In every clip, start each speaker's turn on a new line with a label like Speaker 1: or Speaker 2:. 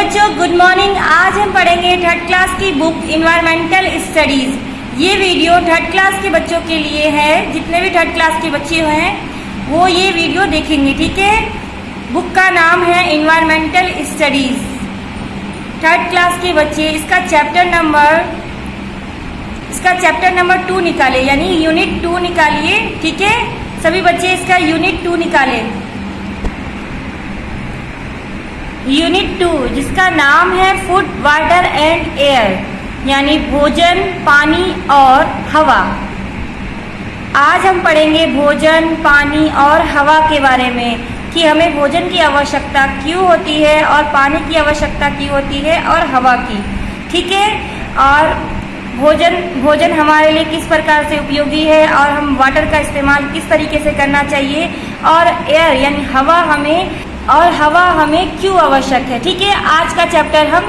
Speaker 1: बच्चों, good morning. आज हम पढ़ेंगे थर्ड क्लास की बुक इन्वायरमेंटल स्टडीज। ये वीडियो थर्ड क्लास के बच्चों के लिए है। जितने भी थर्ड क्लास के बच्चे हैं वो ये वीडियो देखेंगे, ठीक है। बुक का नाम है इन्वायरमेंटल स्टडीज। थर्ड क्लास के बच्चे इसका चैप्टर नंबर 2 निकाले, यानी यूनिट 2 निकालिए, ठीक है। सभी बच्चे इसका यूनिट 2 निकाले। यूनिट 2 जिसका नाम है फूड, वाटर एंड एयर, यानी भोजन, पानी और हवा। आज हम पढ़ेंगे भोजन, पानी और हवा के बारे में कि हमें भोजन की आवश्यकता क्यों होती है और पानी की आवश्यकता क्यों होती है और हवा की, ठीक है। और भोजन हमारे लिए किस प्रकार से उपयोगी है और हम वाटर का इस्तेमाल किस तरीके से करना चाहिए, और एयर यानी हवा हमें क्यों आवश्यक है, ठीक है। आज का चैप्टर हम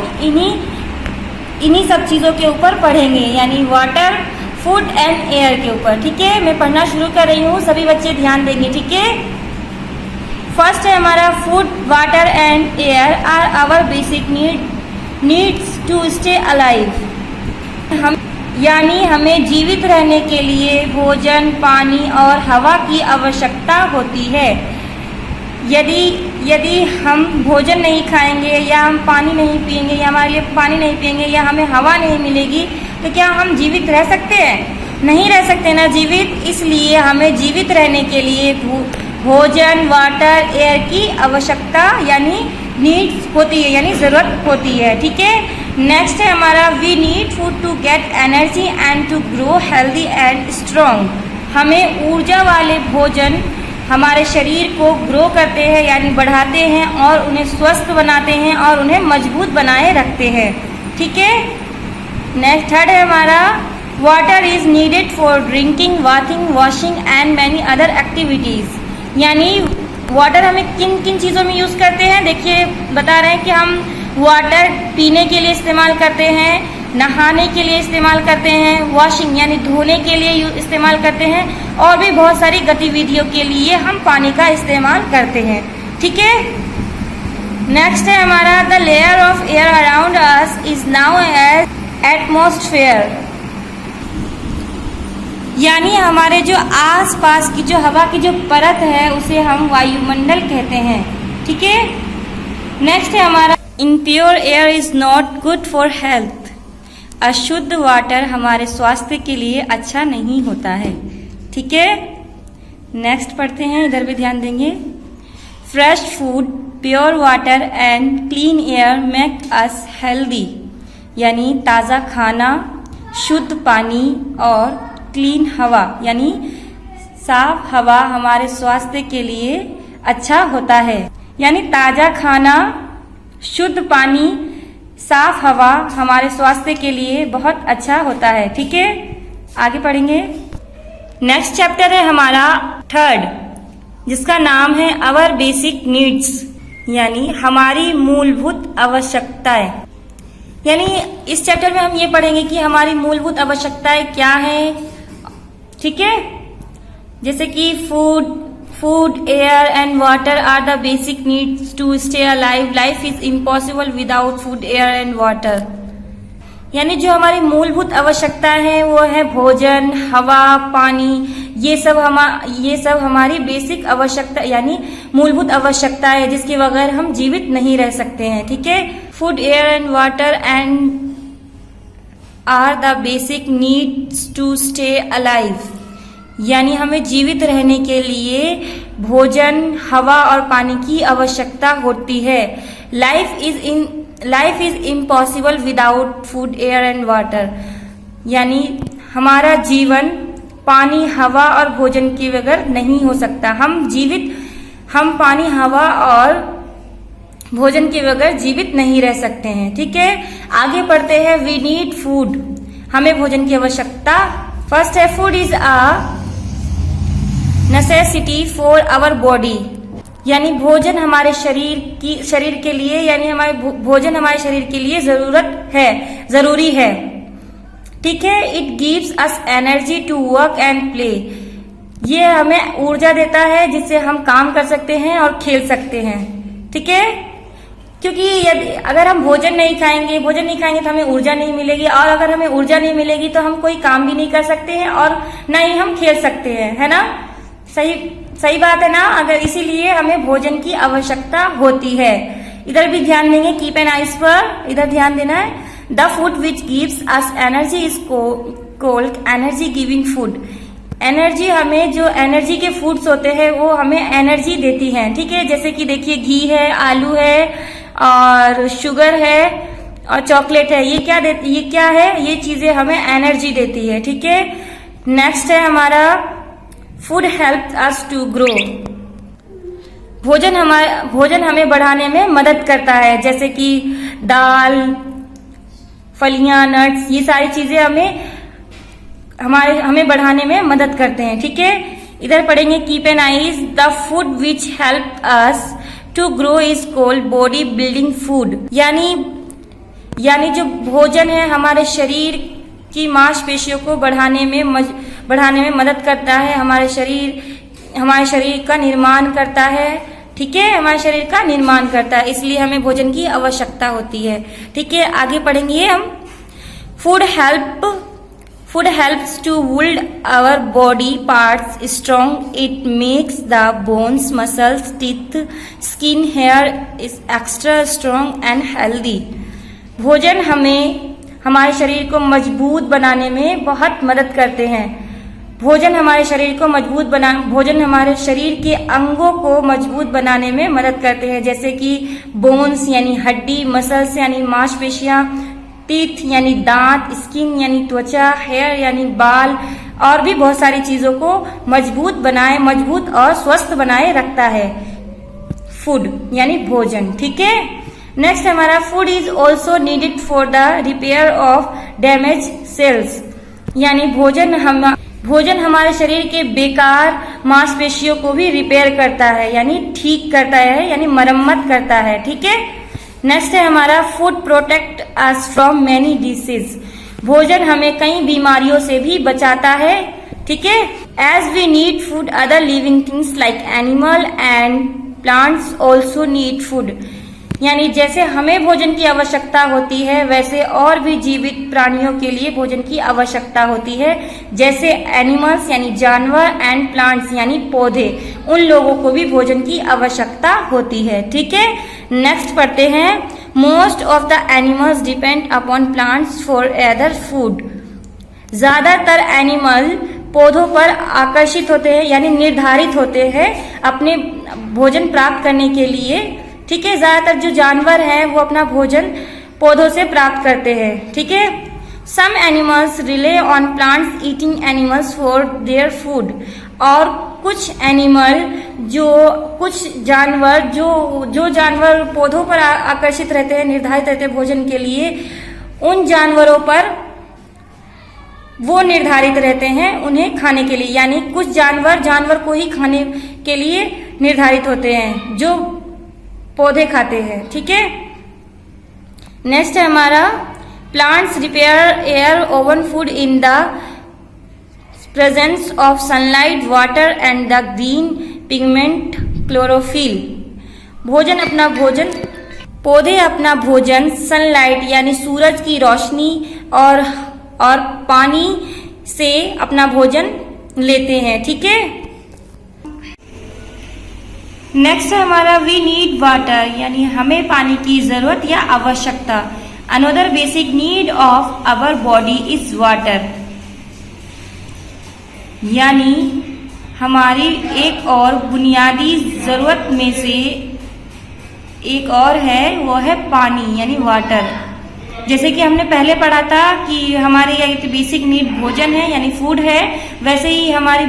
Speaker 1: इन्हीं सब चीज़ों के ऊपर पढ़ेंगे, यानी वाटर, फूड एंड एयर के ऊपर, ठीक है। मैं पढ़ना शुरू कर रही हूँ, सभी बच्चे ध्यान देंगे, ठीक है। फर्स्ट है हमारा food, water and air are our basic needs to stay alive. यानी हमें जीवित रहने के लिए भोजन, पानी और हवा की आवश्यकता होती है। यदि हम भोजन नहीं खाएंगे या हम पानी नहीं पिएंगे या हमारे लिए पानी नहीं पिएंगे या हमें हवा नहीं मिलेगी तो क्या हम जीवित रह सकते हैं? नहीं रह सकते ना जीवित। इसलिए हमें जीवित रहने के लिए भोजन, वाटर, एयर की आवश्यकता यानी नीड्स होती है, यानी ज़रूरत होती है, ठीक है। नेक्स्ट है हमारा we need food to get energy and to grow healthy and strong. हमें ऊर्जा वाले भोजन हमारे शरीर को ग्रो करते हैं, यानी बढ़ाते हैं और उन्हें स्वस्थ बनाते हैं और उन्हें मजबूत बनाए रखते हैं, ठीक है। नेक्स्ट थर्ड है हमारा water is needed for drinking, bathing, washing and many other activities. यानी वाटर हमें किन किन चीज़ों में यूज़ करते हैं, देखिए बता रहे हैं कि हम वाटर पीने के लिए इस्तेमाल करते हैं, नहाने के लिए इस्तेमाल करते हैं, वॉशिंग यानी धोने के लिए इस्तेमाल करते हैं, और भी बहुत सारी गतिविधियों के लिए हम पानी का इस्तेमाल करते हैं, ठीक है। नेक्स्ट है हमारा the layer of air around us is known as atmosphere. यानी हमारे जो आस पास की जो हवा की जो परत है उसे हम वायुमंडल कहते हैं, ठीक है। नेक्स्ट है हमारा impure air is not good for health. अशुद्ध वाटर हमारे स्वास्थ्य के लिए अच्छा नहीं होता है, ठीक है। नेक्स्ट पढ़ते हैं, इधर भी ध्यान देंगे। Fresh food, pure water and clean air make us healthy. यानी ताज़ा खाना, शुद्ध पानी और क्लीन हवा यानी साफ हवा हमारे स्वास्थ्य के लिए अच्छा होता है। यानी ताज़ा खाना, शुद्ध पानी, साफ हवा हमारे स्वास्थ्य के लिए बहुत अच्छा होता है, ठीक है। आगे पढ़ेंगे। नेक्स्ट चैप्टर है हमारा थर्ड, जिसका नाम है आवर बेसिक नीड्स, यानी हमारी मूलभूत आवश्यकताएं। यानी इस चैप्टर में हम ये पढ़ेंगे कि हमारी मूलभूत आवश्यकताएं क्या हैं, ठीक है। जैसे कि food, air and water are the basic needs to stay alive. Life is impossible without food, air and water. यानी जो हमारी मूलभूत आवश्यकता है वो है भोजन, हवा, पानी। ये सब हमारी बेसिक आवश्यकता यानी मूलभूत आवश्यकता है, जिसके बगैर हम जीवित नहीं रह सकते हैं, ठीक है। Food, air and water and are the basic needs to stay alive. यानी हमें जीवित रहने के लिए भोजन, हवा और पानी की आवश्यकता होती है। Life is impossible without food, air and water. यानी हमारा जीवन पानी, हवा और भोजन के बगैर नहीं हो सकता। हम पानी, हवा और भोजन के बगैर जीवित नहीं रह सकते हैं, ठीक है। आगे पढ़ते हैं। वी नीड फूड, हमें भोजन की आवश्यकता। फर्स्ट है food is a necessity for our body. यानी भोजन हमारे शरीर के लिए, यानी भोजन हमारे शरीर के लिए जरूरी है, ठीक है। It gives us energy to work and play. ये हमें ऊर्जा देता है जिससे हम काम कर सकते हैं और खेल सकते हैं, ठीक है। क्योंकि यदि अगर हम भोजन नहीं खाएंगे तो हमें ऊर्जा नहीं मिलेगी, और अगर हमें ऊर्जा नहीं मिलेगी तो हम कोई काम भी नहीं कर सकते हैं और न ही हम खेल सकते हैं, है ना। सही बात है ना। अगर इसीलिए हमें भोजन की आवश्यकता होती है। इधर भी ध्यान देंगे, कीप एन आइज पर, इधर ध्यान देना है। The food which gives us energy is called energy giving food. Energy, हमें जो एनर्जी के फूड्स होते हैं वो हमें एनर्जी देती हैं, ठीक है। जैसे कि देखिए घी है, आलू है और शुगर है और चॉकलेट है, ये क्या है, ये चीजें हमें एनर्जी देती है, ठीक है। नेक्स्ट है हमारा food help us to grow. भोजन हमें बढ़ाने में मदद करता है, जैसे कि दाल, फलियां, नट्स, ये सारी चीजें हमें बढ़ाने में मदद करते हैं, ठीक है। इधर पढ़ेंगे keep an eyes. The food which help us to grow is called body building food. यानी जो भोजन है हमारे शरीर की मांसपेशियों को बढ़ाने में मदद करता है, हमारे शरीर का निर्माण करता है, ठीक है, हमारे शरीर का निर्माण करता है, इसलिए हमें भोजन की आवश्यकता होती है, ठीक है। आगे पढ़ेंगे हम। Food helps to build our body parts strong. It makes the bones, muscles, teeth, skin, hair is extra strong and healthy. भोजन हमारे शरीर को मजबूत बनाने में बहुत मदद करते हैं। भोजन हमारे शरीर के अंगों को मजबूत बनाने में मदद करते हैं, जैसे कि बोन्स यानी हड्डी, मसल्स यानी मांसपेशियां, टीथ यानी दांत, स्किन यानी त्वचा, हेयर यानी बाल, और भी बहुत सारी चीजों को मजबूत और स्वस्थ बनाए रखता है फूड यानी भोजन, ठीक है। नेक्स्ट हमारा food is also needed for the repair of damage cells. यानी भोजन हमारे शरीर के बेकार मांसपेशियों को भी रिपेयर करता है, यानी ठीक करता है, यानी मरम्मत करता है, ठीक है। नेक्स्ट है हमारा food protect us from many disease. भोजन हमें कई बीमारियों से भी बचाता है, ठीक है। As we need food, other living things like animal and plants also need food. यानी जैसे हमें भोजन की आवश्यकता होती है, वैसे और भी जीवित प्राणियों के लिए भोजन की आवश्यकता होती है, जैसे एनिमल्स यानी जानवर एंड प्लांट्स यानी पौधे, उन लोगों को भी भोजन की आवश्यकता होती है, ठीक है। नेक्स्ट पढ़ते हैं। Most of the animals depend upon plants for other food. ज्यादातर एनिमल पौधों पर आकर्षित होते हैं, यानी निर्धारित होते हैं अपने भोजन प्राप्त करने के लिए, ठीक है। ज्यादातर जो जानवर हैं वो अपना भोजन पौधों से प्राप्त करते हैं, ठीक है। Some animals rely on plants eating animals for their food. और कुछ जानवर पौधों पर आकर्षित रहते हैं, निर्धारित रहते हैं भोजन के लिए, उन जानवरों पर वो निर्धारित रहते हैं उन्हें खाने के लिए। यानी कुछ जानवर को ही खाने के लिए निर्धारित होते हैं जो पौधे खाते हैं, ठीक है। नेक्स्ट है हमारा plants repair air oven food in the presence of sunlight, water and the green pigment chlorophyll. पौधे अपना भोजन सनलाइट यानी सूरज की रोशनी और पानी से अपना भोजन लेते हैं, ठीक है। नेक्स्ट है हमारा वी नीड वाटर, यानी हमें पानी की जरूरत या आवश्यकता। Another basic need of our body is water. यानी हमारी एक और बुनियादी जरूरत में से एक और है, वो है पानी यानी वाटर। जैसे कि हमने पहले पढ़ा था कि हमारी एक बेसिक नीड भोजन है यानी फूड है, वैसे ही हमारी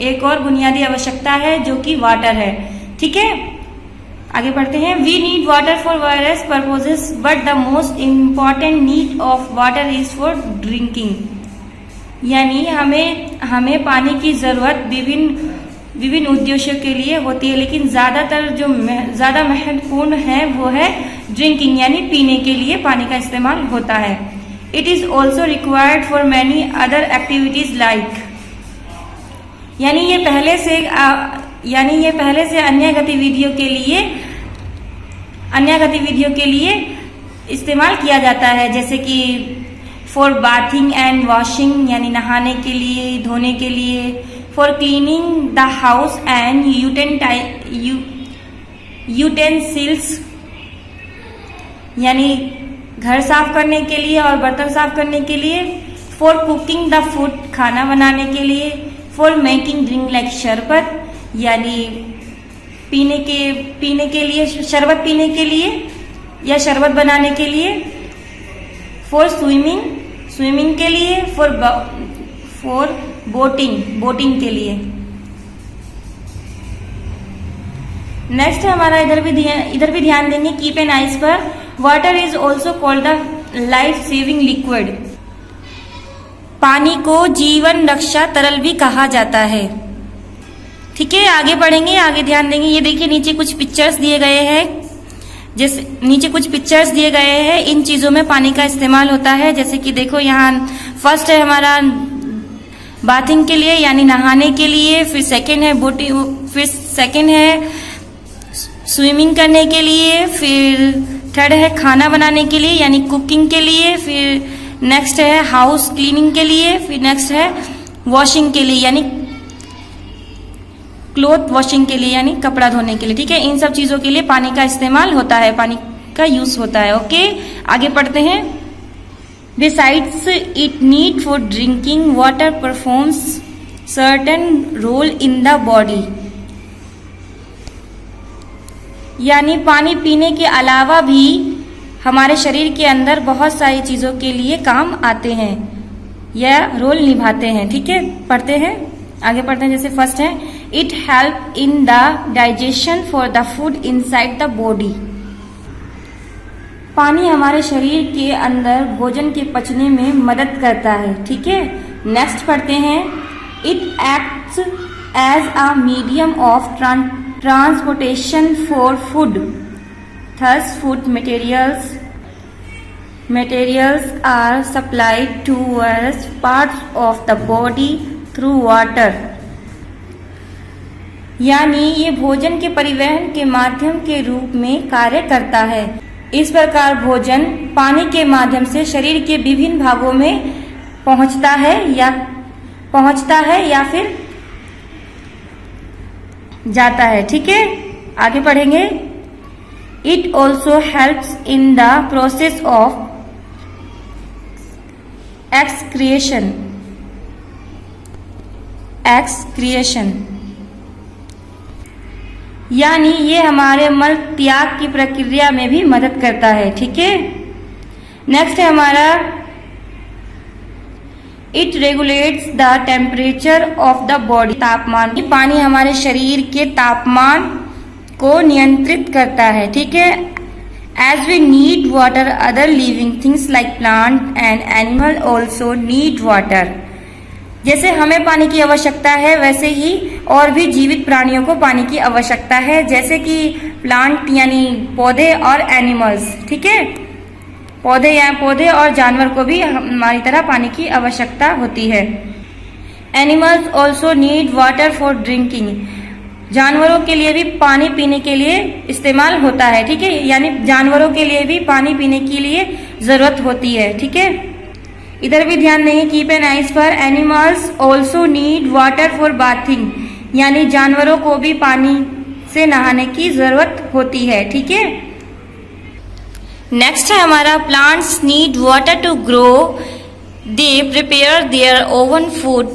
Speaker 1: एक और बुनियादी आवश्यकता है जो कि वाटर है, ठीक है। आगे बढ़ते हैं। We need water for various purposes but the most important need of water is for drinking. यानी हमें पानी की जरूरत विभिन्न उद्देश्यों के लिए होती है, लेकिन ज्यादा महत्वपूर्ण है वो है ड्रिंकिंग, यानी पीने के लिए पानी का इस्तेमाल होता है। It is also required for many other activities like. यानी ये पहले से अन्य गतिविधियों के लिए अन्य गतिविधियों के लिए इस्तेमाल किया जाता है, जैसे कि फॉर बाथिंग एंड वॉशिंग यानी नहाने के लिए, धोने के लिए, for cleaning the house and utensils यानी घर साफ करने के लिए और बर्तन साफ करने के लिए, फॉर कुकिंग द फूड खाना बनाने के लिए, फॉर मेकिंग ड्रिंक लाइक शरबत यानी पीने के लिए, शरबत पीने के लिए या शरबत बनाने के लिए, फॉर स्विमिंग के लिए, फॉर बोटिंग के लिए। नेक्स्ट हमारा इधर भी ध्यान देंगे, कीप एन आइज पर। Water is also called the life saving liquid. पानी को जीवन रक्षा तरल भी कहा जाता है। ठीक है, आगे बढ़ेंगे, आगे ध्यान देंगे। ये देखिए नीचे कुछ पिक्चर्स दिए गए हैं, इन चीजों में पानी का इस्तेमाल होता है। जैसे कि देखो यहाँ फर्स्ट है हमारा बाथिंग के लिए यानी नहाने के लिए, फिर सेकंड है स्विमिंग करने के लिए, फिर थर्ड है खाना बनाने के लिए यानी कुकिंग के लिए, फिर नेक्स्ट है हाउस क्लीनिंग के लिए, फिर नेक्स्ट है वॉशिंग के लिए यानी क्लोथ वॉशिंग के लिए यानी कपड़ा धोने के लिए। ठीक है, इन सब चीजों के लिए पानी का इस्तेमाल होता है, पानी का यूज होता है। ओके, आगे पढ़ते हैं। Besides it need for drinking water performs certain role in the body यानी पानी पीने के अलावा भी हमारे शरीर के अंदर बहुत सारी चीजों के लिए काम आते हैं या रोल निभाते हैं। ठीक है, पढ़ते हैं, आगे पढ़ते हैं। जैसे फर्स्ट है it help in the digestion for the food inside the body. पानी हमारे शरीर के अंदर भोजन के पचने में मदद करता है। ठीक है, नेक्स्ट पढ़ते हैं। It acts as a medium of transportation for food. Thus food materials are supplied to various parts of the body through water यानी ये भोजन के परिवहन के माध्यम के रूप में कार्य करता है। इस प्रकार भोजन पानी के माध्यम से शरीर के विभिन्न भागों में पहुंचता है या फिर जाता है। ठीक है, आगे पढ़ेंगे। It also helps in the process of excretion यानी ये हमारे मल त्याग की प्रक्रिया में भी मदद करता है। ठीक है, नेक्स्ट है हमारा it regulates the temperature of the body. तापमान, पानी हमारे शरीर के तापमान को नियंत्रित करता है। ठीक है, as we need water other living things like plant and animal also need water. जैसे हमें पानी की आवश्यकता है वैसे ही और भी जीवित प्राणियों को पानी की आवश्यकता है, जैसे कि प्लांट यानी पौधे और एनिमल्स। ठीक है, पौधे और जानवर को भी हमारी तरह पानी की आवश्यकता होती है। Animals also need water for drinking. जानवरों के लिए भी पानी पीने के लिए इस्तेमाल होता है। ठीक है, यानी जानवरों के लिए भी पानी पीने के लिए जरूरत होती है। ठीक है, इधर भी ध्यान देंगे। कीप एन आइज पर। Animals also need water for bathing यानी जानवरों को भी पानी से नहाने की जरूरत होती है। ठीक है, नेक्स्ट है हमारा plants need water to grow. They prepare their own food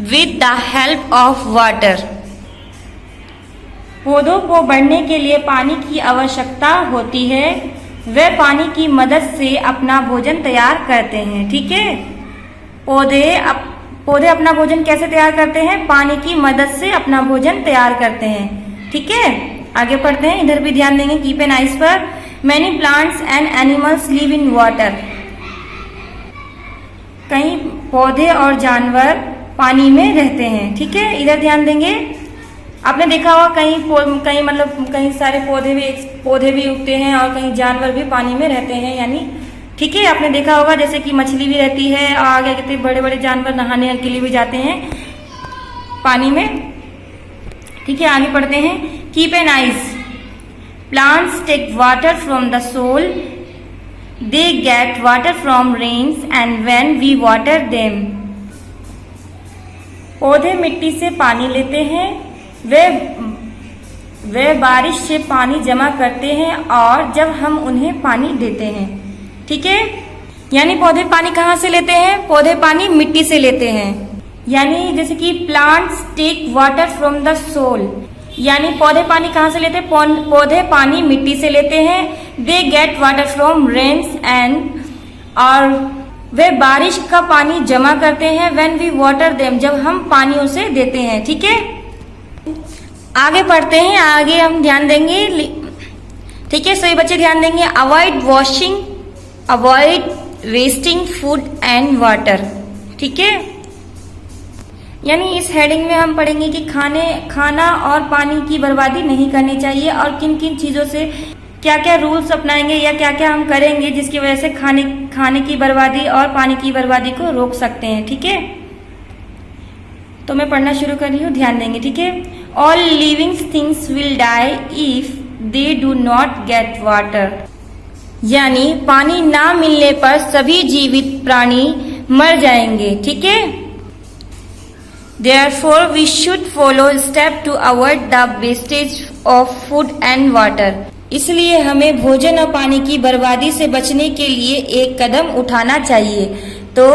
Speaker 1: with the help of water. पौधों को बढ़ने के लिए पानी की आवश्यकता होती है, वे पानी की मदद से अपना भोजन तैयार करते हैं। ठीक है, पौधे अपना भोजन कैसे तैयार करते हैं? पानी की मदद से अपना भोजन तैयार करते हैं। ठीक है, आगे पढ़ते हैं। इधर भी ध्यान देंगे। कीप एन आइज पर। Many plants and animals live in water. कई पौधे और जानवर पानी में रहते हैं। ठीक है, इधर ध्यान देंगे। आपने देखा होगा कई सारे पौधे भी उगते हैं और कई जानवर भी पानी में रहते हैं यानी। ठीक है, आपने देखा होगा जैसे कि मछली भी रहती है और आगे कितने बड़े बड़े जानवर नहाने के लिए भी जाते हैं पानी में। ठीक है, आगे पढ़ते हैं। Keep an eyes. Plants take water from the soil. They get water from rains and when we water them. पौधे मिट्टी से पानी लेते हैं, वे बारिश से पानी जमा करते हैं और जब हम उन्हें पानी देते हैं। ठीक है, यानी पौधे पानी कहाँ से लेते हैं? पौधे पानी मिट्टी से लेते हैं। यानी जैसे कि plants take water from the soil, यानी पौधे पानी कहाँ से लेते हैं? पौधे पानी मिट्टी से लेते हैं। They get water from rains and, और वे बारिश का पानी जमा करते हैं। व्हेन वी वाटर देम, जब हम पानी उसे देते हैं। ठीक है, आगे पढ़ते हैं, आगे हम ध्यान देंगे। ठीक है, सभी बच्चे ध्यान देंगे। Avoid washing, avoid wasting food and water. ठीक है, यानी इस हेडिंग में हम पढ़ेंगे कि खाना और पानी की बर्बादी नहीं करनी चाहिए और किन किन चीजों से क्या क्या रूल्स अपनाएंगे या क्या क्या हम करेंगे जिसकी वजह से खाने की बर्बादी और पानी की बर्बादी को रोक सकते हैं। ठीक है, तो मैं पढ़ना शुरू कर रही हूँ, ध्यान देंगे। ठीक है, all living things will die if they do not get water, यानी पानी ना मिलने पर सभी जीवित प्राणी मर जाएंगे। ठीक है, Therefore, we should follow steps to avoid the wastage of food and water. इसलिए हमें भोजन और पानी की बर्बादी से बचने के लिए एक कदम उठाना चाहिए। तो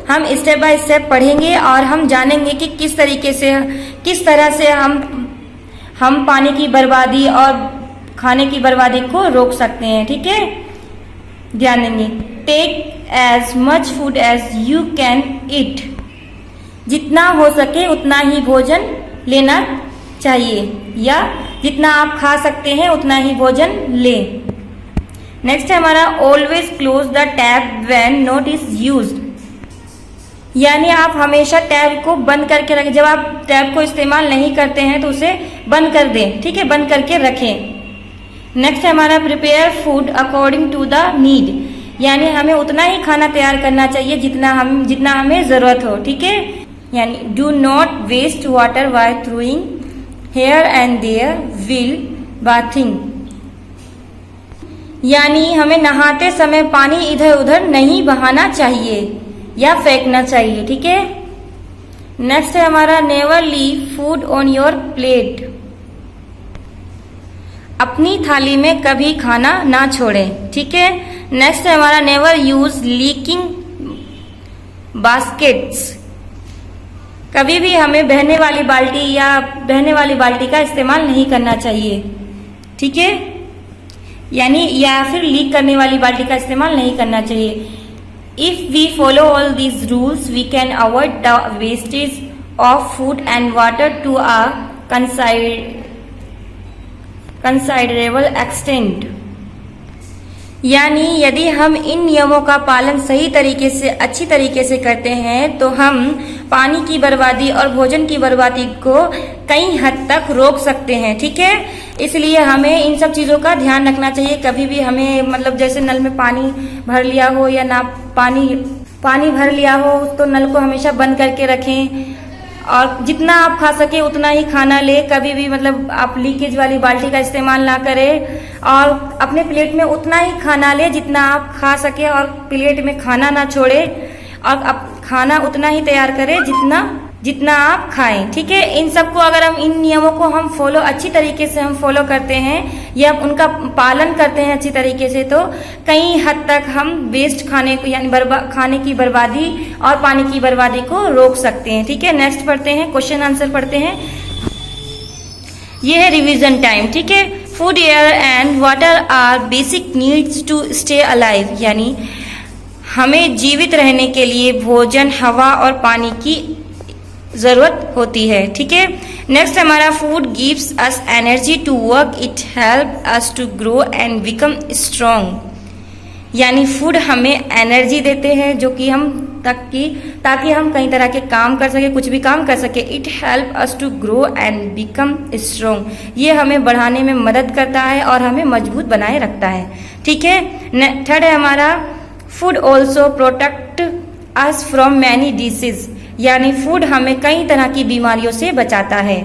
Speaker 1: हम स्टेप बाय स्टेप पढ़ेंगे और हम जानेंगे कि किस तरह से हम पानी की बर्बादी और खाने की बर्बादी को रोक सकते हैं। ठीक है, ध्यान देंगे। Take as much food as you can eat, जितना हो सके उतना ही भोजन लेना चाहिए, या जितना आप खा सकते हैं उतना ही भोजन लें। नेक्स्ट है हमारा always close the tap when not is used, यानी आप हमेशा टैप को बंद करके रखें। जब आप टैप को इस्तेमाल नहीं करते हैं तो उसे बंद कर दें। ठीक है, बंद करके रखें। नेक्स्ट है हमारा prepare food according to the need, यानी हमें उतना ही खाना तैयार करना चाहिए जितना हमें जरूरत हो। ठीक है, यानी do not waste water while throwing here and there will bathing, यानी हमें नहाते समय पानी इधर उधर नहीं बहाना चाहिए या फेंकना चाहिए। ठीक है, नेक्स्ट है हमारा never leave food on your plate, अपनी थाली में कभी खाना ना छोड़ें। ठीक है, नेक्स्ट है हमारा नेवर यूज लीकिंग बास्केट्स, कभी भी हमें बहने वाली बाल्टी का इस्तेमाल नहीं करना चाहिए। ठीक है, यानी या फिर लीक करने वाली बाल्टी का इस्तेमाल नहीं करना चाहिए। If we follow all these rules we can avoid the wastage of food and water to a considerable extent, यानी यदि हम इन नियमों का पालन सही तरीके से अच्छी तरीके से करते हैं तो हम पानी की बर्बादी और भोजन की बर्बादी को कई हद तक रोक सकते हैं। ठीक है, इसलिए हमें इन सब चीज़ों का ध्यान रखना चाहिए। कभी भी हमें जैसे नल में पानी भर लिया हो या ना पानी भर लिया हो तो नल को हमेशा बंद करके रखें और जितना आप खा सके उतना ही खाना ले। कभी भी आप लीकेज वाली बाल्टी का इस्तेमाल ना करें और अपने प्लेट में उतना ही खाना ले जितना आप खा सके और प्लेट में खाना ना छोड़े और खाना उतना ही तैयार करें जितना आप खाएं। ठीक है, इन सबको अगर हम इन नियमों को हम अच्छी तरीके से हम फॉलो करते हैं या उनका पालन करते हैं अच्छी तरीके से तो कई हद तक हम वेस्ट खाने को यानी खाने की बर्बादी और पानी की बर्बादी को रोक सकते हैं। ठीक है, नेक्स्ट पढ़ते हैं, क्वेश्चन आंसर पढ़ते हैं। ये है रिवीजन टाइम। ठीक है, food, air and water are basic needs to stay alive, यानी हमें जीवित रहने के लिए भोजन, हवा और पानी की जरूरत होती है। ठीक है, नेक्स्ट हमारा food gives us energy to work, it help us to grow and become strong, यानी फूड हमें एनर्जी देते हैं जो कि ताकि हम कई तरह के काम कर सके, कुछ भी काम कर सके। It help us to grow and become strong, ये हमें बढ़ाने में मदद करता है और हमें मजबूत बनाए रखता है। ठीक है, थर्ड है हमारा food also protect us from many disease, यानी फूड हमें कई तरह की बीमारियों से बचाता है।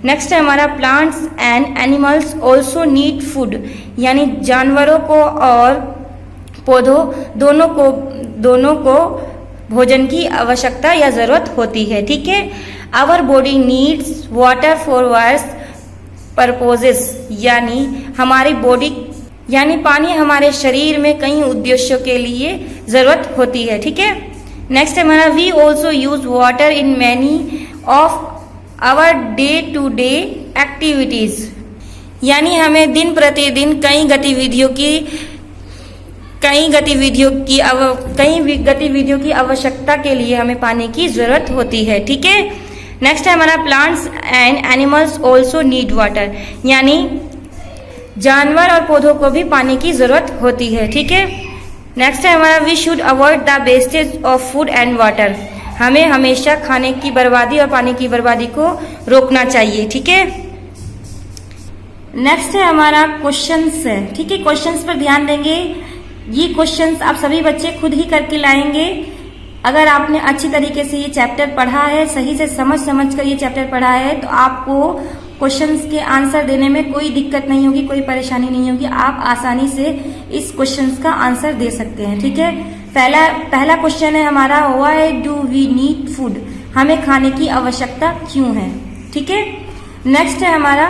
Speaker 1: नेक्स्ट है हमारा plants and animals also need food, यानी जानवरों को और पौधों दोनों को भोजन की आवश्यकता या जरूरत होती है, ठीक है। Our body needs water for various purposes, यानी हमारी बॉडी यानी पानी हमारे शरीर में कई उद्देश्यों के लिए जरूरत होती है, ठीक है। नेक्स्ट है हमारा we also use water in many of our day to day activities, यानी हमें दिन प्रतिदिन कई गतिविधियों की आवश्यकता के लिए हमें पानी की जरूरत होती है, ठीक है। नेक्स्ट है हमारा plants and animals also need water, यानी जानवर और पौधों को भी पानी की जरूरत होती है, ठीक है। नेक्स्ट है हमारा we should avoid the wastage of food and water, हमें हमेशा खाने की बर्बादी और पानी की बर्बादी को रोकना चाहिए, ठीक है। नेक्स्ट है हमारा क्वेश्चंस है, ठीक है। क्वेश्चंस पर ध्यान देंगे, ये क्वेश्चंस आप सभी बच्चे खुद ही करके लाएंगे। अगर आपने अच्छी तरीके से ये चैप्टर पढ़ा है, सही से समझ कर ये चैप्टर पढ़ा है, तो आपको क्वेश्चंस के आंसर देने में कोई दिक्कत नहीं होगी, कोई परेशानी नहीं होगी, आप आसानी से इस क्वेश्चंस का आंसर दे सकते हैं, ठीक है। पहला क्वेश्चन है हमारा why do we need food, हमें खाने की आवश्यकता क्यों है, ठीक है। नेक्स्ट है हमारा,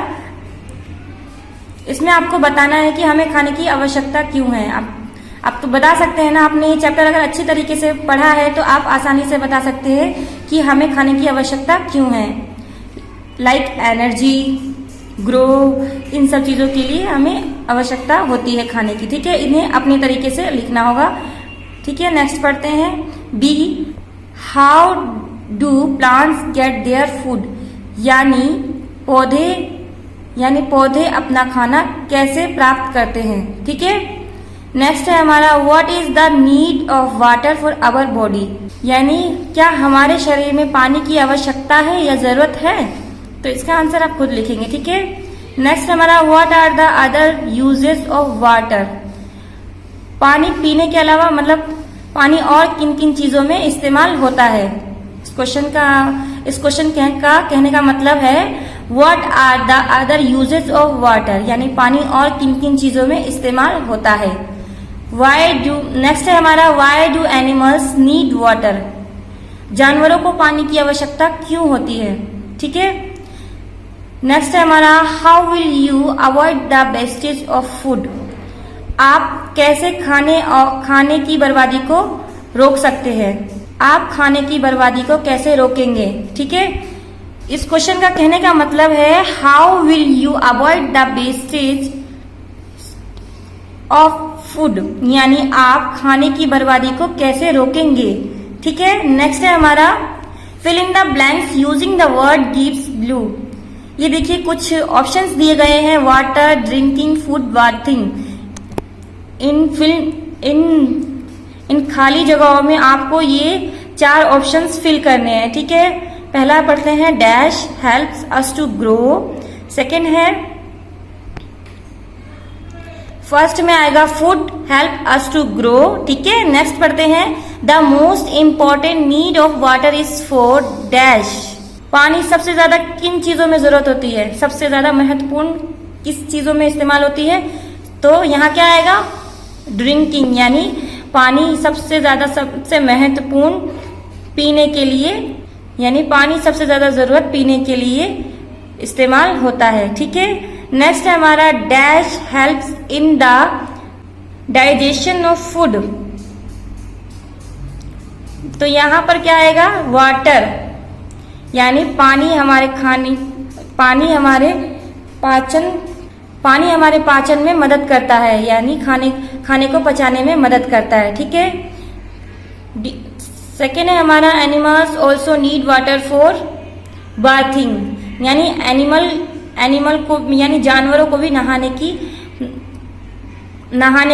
Speaker 1: इसमें आपको बताना है कि हमें खाने की आवश्यकता क्यों है। आप तो बता सकते हैं ना, आपने ये चैप्टर अगर अच्छी तरीके से पढ़ा है तो आप आसानी से बता सकते हैं कि हमें खाने की आवश्यकता क्यों है। लाइक एनर्जी, ग्रो, इन सब चीज़ों के लिए हमें आवश्यकता होती है खाने की, ठीक है। इन्हें अपने तरीके से लिखना होगा, ठीक है। नेक्स्ट पढ़ते हैं B, how do plants get their food, यानी पौधे अपना खाना कैसे प्राप्त करते हैं, ठीक है। नेक्स्ट है हमारा what is the need of water for our body, यानी क्या हमारे शरीर में पानी की आवश्यकता है या जरूरत है, तो इसका आंसर आप खुद लिखेंगे, ठीक है। नेक्स्ट हमारा what are the other uses of water, पानी पीने के अलावा मतलब पानी और किन किन चीजों में इस्तेमाल होता है। इस क्वेश्चन का कहने का मतलब है what are the other uses of water, यानी पानी और किन किन चीजों में इस्तेमाल होता है। नेक्स्ट है हमारा why do animals need water, जानवरों को पानी की आवश्यकता क्यों होती है, ठीक है। नेक्स्ट है हमारा how will you avoid the wastage of food, आप कैसे खाने की बर्बादी को रोक सकते हैं, आप खाने की बर्बादी को कैसे रोकेंगे, ठीक है। इस क्वेश्चन का कहने का मतलब है how will you avoid the wastage of food, यानी आप खाने की बर्बादी को कैसे रोकेंगे, ठीक है। नेक्स्ट है हमारा fill in the blanks using the word given below, ये देखिए कुछ ऑप्शंस दिए गए हैं, वाटर, ड्रिंकिंग, फूड, बाथिंग। इन खाली जगहों में आपको ये 4 ऑप्शंस फिल करने हैं, ठीक है। पहला पढ़ते हैं dash helps us to grow, second है फर्स्ट में आएगा food help us to grow, ठीक है। नेक्स्ट पढ़ते हैं the most important need of water is for dash, पानी सबसे ज्यादा किन चीजों में जरूरत होती है, सबसे ज्यादा महत्वपूर्ण किस चीजों में इस्तेमाल होती है, तो यहाँ क्या आएगा ड्रिंकिंग, यानी पानी सबसे महत्वपूर्ण पीने के लिए, यानी पानी सबसे ज्यादा जरूरत पीने के लिए इस्तेमाल होता है, ठीक है। नेक्स्ट है हमारा dash helps in the digestion of food, तो यहां पर क्या आएगा वाटर, यानी पानी हमारे पाचन में मदद करता है, यानी खाने को पचाने में मदद करता है, ठीक है। सेकेंड है हमारा animals also need water for bathing, यानी एनिमल को यानी जानवरों को भी नहाने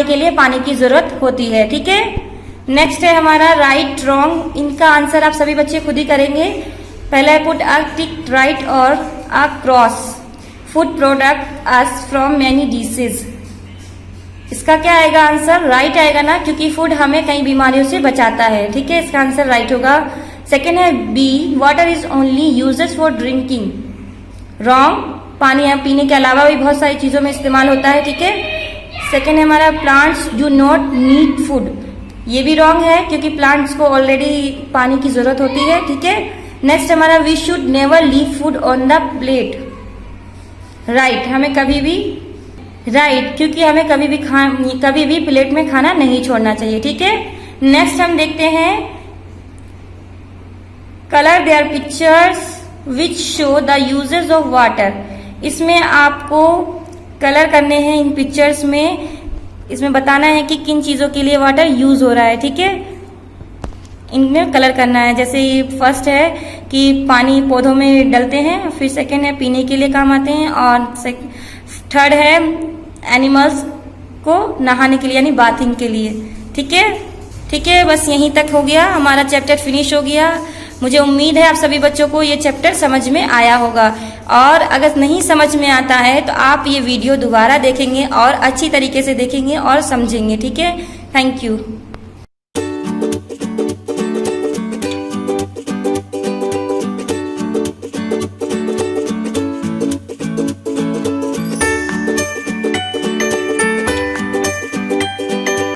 Speaker 1: के लिए पानी की जरूरत होती है, ठीक है। नेक्स्ट है हमारा राइट रॉन्ग, इनका आंसर आप सभी बच्चे खुद ही करेंगे। पहला है पुट अ टिक राइट और a cross, food product us from many disease, इसका क्या आएगा आंसर राइट आएगा ना, क्योंकि फूड हमें कई बीमारियों से बचाता है, ठीक है, इसका आंसर राइट होगा। सेकेंड है B water is only uses for drinking, wrong, पानी यहाँ पीने के अलावा भी बहुत सारी चीजों में इस्तेमाल होता है, ठीक है। सेकेंड है हमारा plants do not need food, ये भी रॉन्ग है क्योंकि प्लांट्स को ऑलरेडी पानी की जरूरत होती है, ठीक है। नेक्स्ट हमारा we should never leave food on the plate, right, हमें कभी भी, राइट, क्योंकि हमें कभी भी प्लेट में खाना नहीं छोड़ना चाहिए, ठीक है। नेक्स्ट हम देखते हैं colour their pictures which show the uses of water, इसमें आपको कलर करने हैं इन पिक्चर्स में, इसमें बताना है कि किन चीजों के लिए वाटर यूज हो रहा है, ठीक है, इनमें कलर करना है। जैसे फर्स्ट है कि पानी पौधों में डलते हैं, फिर सेकंड है पीने के लिए काम आते हैं, और थर्ड है एनिमल्स को नहाने के लिए यानी बाथिंग के लिए, ठीक है। ठीक है, बस यहीं तक हो गया, हमारा चैप्टर फिनिश हो गया। मुझे उम्मीद है आप सभी बच्चों को ये चैप्टर समझ में आया होगा, और अगर नहीं समझ में आता है तो आप ये वीडियो दोबारा देखेंगे और अच्छी तरीके से देखेंगे और समझेंगे, ठीक है। Thank you.